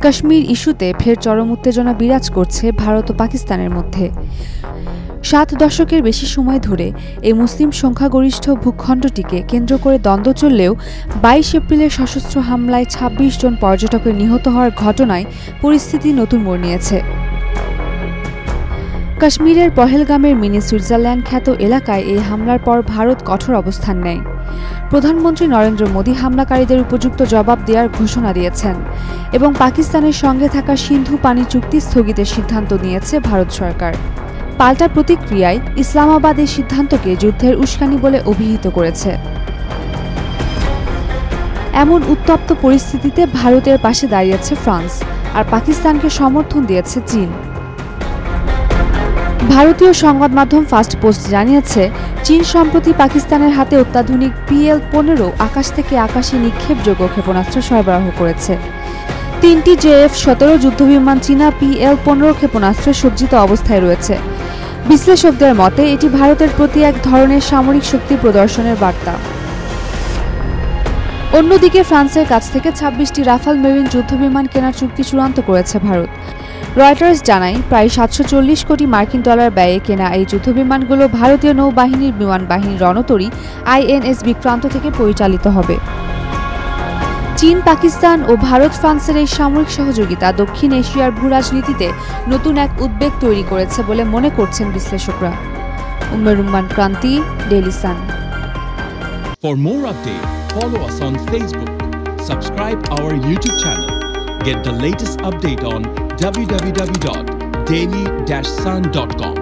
কাশ্মীর ইস্যুতে ফের চরম উত্তেজনা বিরাজ করছে ভারত ও পাকিস্তানের মধ্যে। 7 দশকের বেশি সময় ধরে এই মুসলিম সংখ্যাগরিষ্ঠ ভূখণ্ডটিকে কেন্দ্র করে দ্বন্দ্ব চললেও 22 এপ্রিলের সশস্ত্র হামলায় 26 জন পর্যটকের নিহত হওয়ার ঘটনায় পরিস্থিতি নতুন মোড় নিয়েছে। কাশ্মীরের পহেলগামের মিনি সুইজারল্যান্ড খ্যাত এলাকায় এই হামলার পর ভারত কঠোর অবস্থান নেয়। প্রধানমন্ত্রী নরেন্দ্র মোদী হামলাকারীদের উপযুক্ত জবাব দেওয়ার ঘোষণা দিয়েছেন এবং পাকিস্তানের সঙ্গে থাকা সিন্ধু পানি চুক্তি স্থগিতের সিদ্ধান্ত নিয়েছে ভারত সরকার। পাল্টা প্রতিক্রিয়ায় ইসলামাবাদ এই সিদ্ধান্তকে যুদ্ধের উস্কানি বলে অভিহিত করেছে। এমন উত্তপ্ত পরিস্থিতিতে ভারতের পাশে দাঁড়িয়েছে ফ্রান্স, আর পাকিস্তানকে সমর্থন দিয়েছে চীন। ভারতীয় সংবাদ মাধ্যম ফার্স্ট পোস্ট জানিয়েছে, চীন সম্প্রতি পাকিস্তানের হাতে অত্যাধুনিক PL-15 আকাশ থেকে আকাশে নিক্ষেপযোগ্য ক্ষেপণাস্ত্র সরবরাহ করেছে। 3টি JF-17 যুদ্ধবিমান চীনা PL-15 ক্ষেপণাস্ত্রে সজ্জিত অবস্থায় রয়েছে। বিশ্লেষকদের মতে এটি ভারতের প্রতি এক ধরনের সামরিক শক্তি প্রদর্শনের বার্তা। অন্যদিকে ফ্রান্সের কাছ থেকে 26টি রাফাল মেরিন যুদ্ধবিমান কেনার চুক্তি চূড়ান্ত করেছে ভারত। রয়টার্স জানায়, প্রায় 740 কোটি মার্কিন ডলার ব্যয়ে কেনা এই যুদ্ধবিমানগুলো ভারতীয় নৌবাহিনীর বিমান বাহিনীর রণতরী INS বিক্রান্ত থেকে পরিচালিত হবে। চীন, পাকিস্তান ও ভারত ফ্রান্সের এই সামরিক সহযোগিতা দক্ষিণ এশিয়ার ভূরাজনীতিতে নতুন এক উদ্বেগ তৈরি করেছে বলে মনে করছেন বিশ্লেষকরা। Ummerumman Kranti, Daily Sun. For more updates, follow us on Facebook, subscribe our YouTube channel, get the latest update on www.daily-sun.com.